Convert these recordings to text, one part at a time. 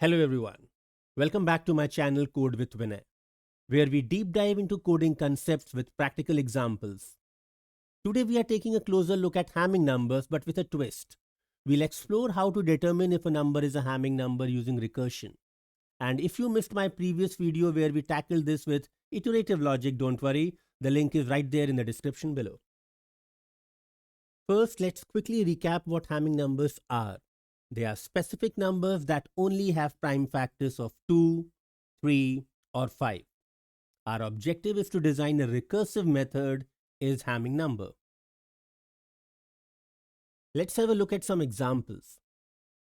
Hello everyone. Welcome back to my channel Code with Vinay, where we deep dive into coding concepts with practical examples. Today we are taking a closer look at Hamming numbers but with a twist. We'll explore how to determine if a number is a Hamming number using recursion. And if you missed my previous video where we tackled this with iterative logic, don't worry, the link is right there in the description below. First, let's quickly recap what Hamming numbers are. They are specific numbers that only have prime factors of 2, 3, or 5. Our objective is to design a recursive method is Hamming number. Let's have a look at some examples.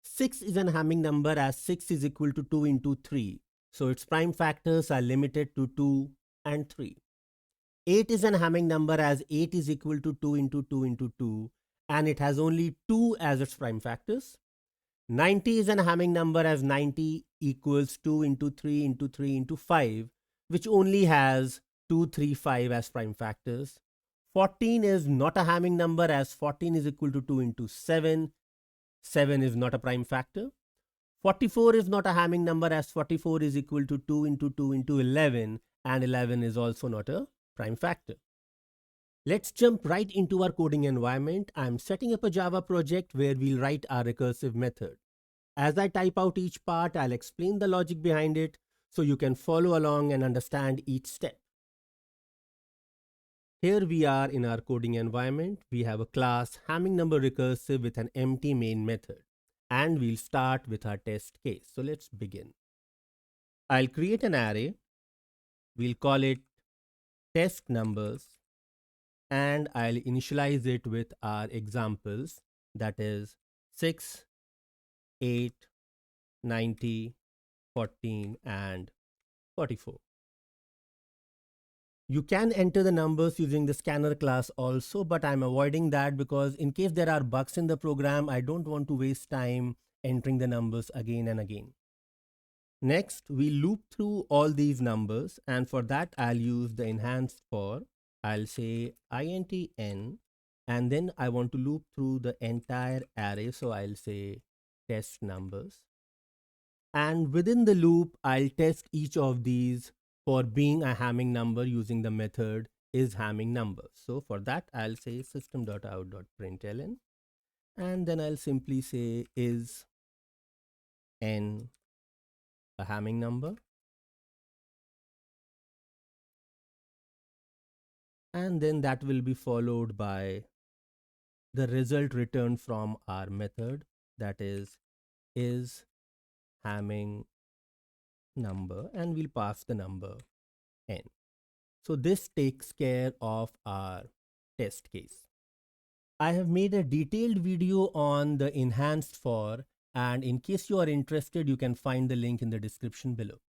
6 is an Hamming number as 6 is equal to 2 into 3, so its prime factors are limited to 2 and 3. 8 is an Hamming number as 8 is equal to 2 into 2 into 2, and it has only 2 as its prime factors. 90 is an Hamming number as 90 equals 2 into 3 into 3 into 5, which only has 2, 3, 5 as prime factors. 14 is not a Hamming number as 14 is equal to 2 into 7. 7 is not a prime factor. 44 is not a Hamming number as 44 is equal to 2 into 2 into 11, and 11 is also not a prime factor. Let's jump right into our coding environment. I'm setting up a Java project where we'll write our recursive method. As I type out each part, I'll explain the logic behind it so you can follow along and understand each step. Here we are in our coding environment. We have a class Hamming number recursive with an empty main method. And we'll start with our test case. So let's begin. I'll create an array. We'll call it test numbers. And I'll initialize it with our examples, that is 6, 8, 90, 14, and 44. You can enter the numbers using the scanner class also, but I'm avoiding that because in case there are bugs in the program, I don't want to waste time entering the numbers again and again. Next, we loop through all these numbers, and for that I'll use the enhanced for. I'll say int n, and then I want to loop through the entire array, so I'll say test numbers. And within the loop, I'll test each of these for being a Hamming number using the method is Hamming number. So for that, I'll say system.out.println, and then I'll simply say is n a Hamming number. And then that will be followed by the result returned from our method, that is Hamming number, and we'll pass the number n. So this takes care of our test case. I have made a detailed video on the enhanced for, and in case you are interested, you can find the link in the description below.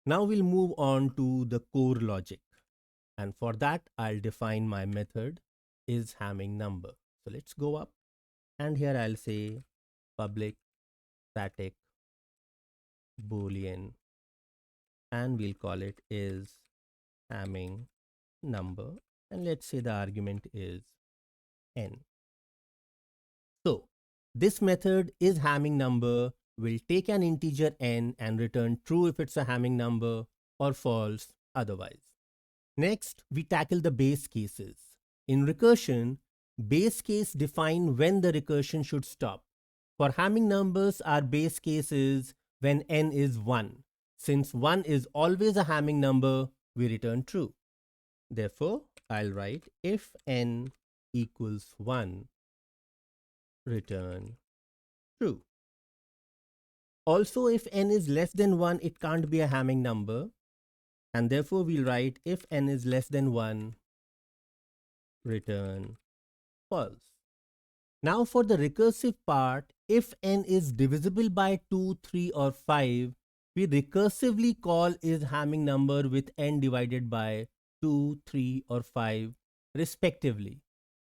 Now we'll move on to the core logic. And for that, I'll define my method is Hamming number. So let's go up, and here I'll say public static boolean, and we'll call it is Hamming number, and let's say the argument is n. So this method is Hamming number will take an integer n and return true if it's a Hamming number or false otherwise. Next, we tackle the base cases. In recursion, base case define when the recursion should stop. For Hamming numbers, our base case is when n is 1. Since 1 is always a Hamming number, we return true. Therefore, I'll write if n equals 1, return true. Also, if n is less than 1, it can't be a Hamming number. And therefore, we'll write if n is less than 1, return false. Now for the recursive part, if n is divisible by 2, 3, or 5, we recursively call is Hamming number with n divided by 2, 3, or 5 respectively.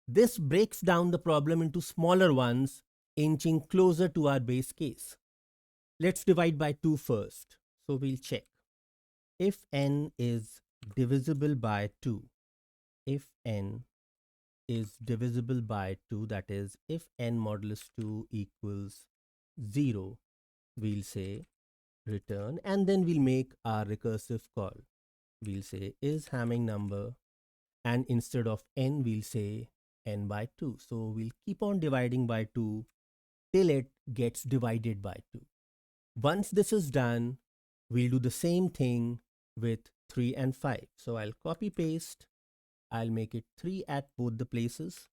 This breaks down the problem into smaller ones, inching closer to our base case. Let's divide by 2 first. So we'll check. If n is divisible by 2, if n is divisible by 2, that is if n modulus 2 equals 0, we'll say return, and then we'll make our recursive call. We'll say is Hamming number, and instead of n, we'll say n by 2. So we'll keep on dividing by 2 till it gets divided by 2. Once this is done, we'll do the same thing with 3 and 5. So I'll copy paste. I'll make it 3 at both the places.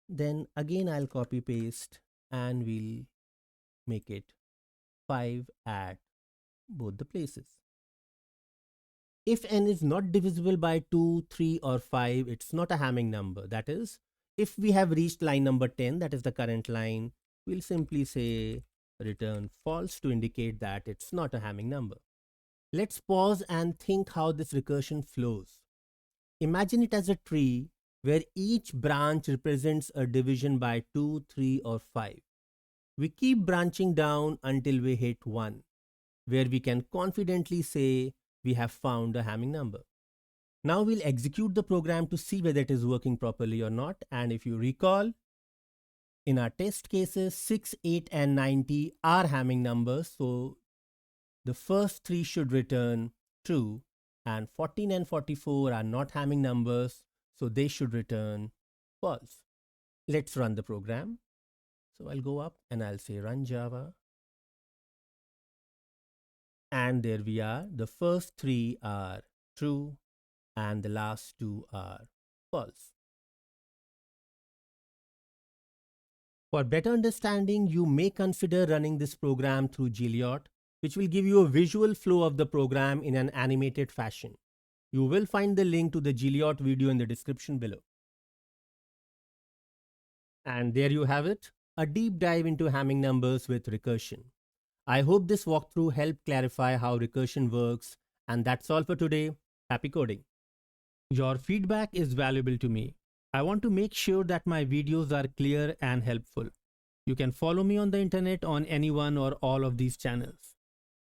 Then again I'll copy paste and we'll make it 5 at both the places. If n is not divisible by 2, 3 or 5, it's not a Hamming number. That is, if we have reached line number 10, that is the current line, we'll simply say return false to indicate that it's not a Hamming number. Let's pause and think how this recursion flows. Imagine it as a tree where each branch represents a division by 2, 3 or 5. We keep branching down until we hit 1, where we can confidently say we have found a Hamming number. Now we'll execute the program to see whether it is working properly or not. And if you recall, in our test cases, 6, 8 and 90 are Hamming numbers. So the first 3 should return true, and 14 and 44 are not Hamming numbers, so they should return false. Let's run the program. So I'll go up and I'll say run Java. And there we are. The first 3 are true and the last 2 are false. For better understanding, you may consider running this program through Gilliot, which will give you a visual flow of the program in an animated fashion. You will find the link to the Gilliot video in the description below. And there you have it, a deep dive into Hamming numbers with recursion. I hope this walkthrough helped clarify how recursion works, and that's all for today. Happy coding! Your feedback is valuable to me. I want to make sure that my videos are clear and helpful. You can follow me on the internet on any one or all of these channels.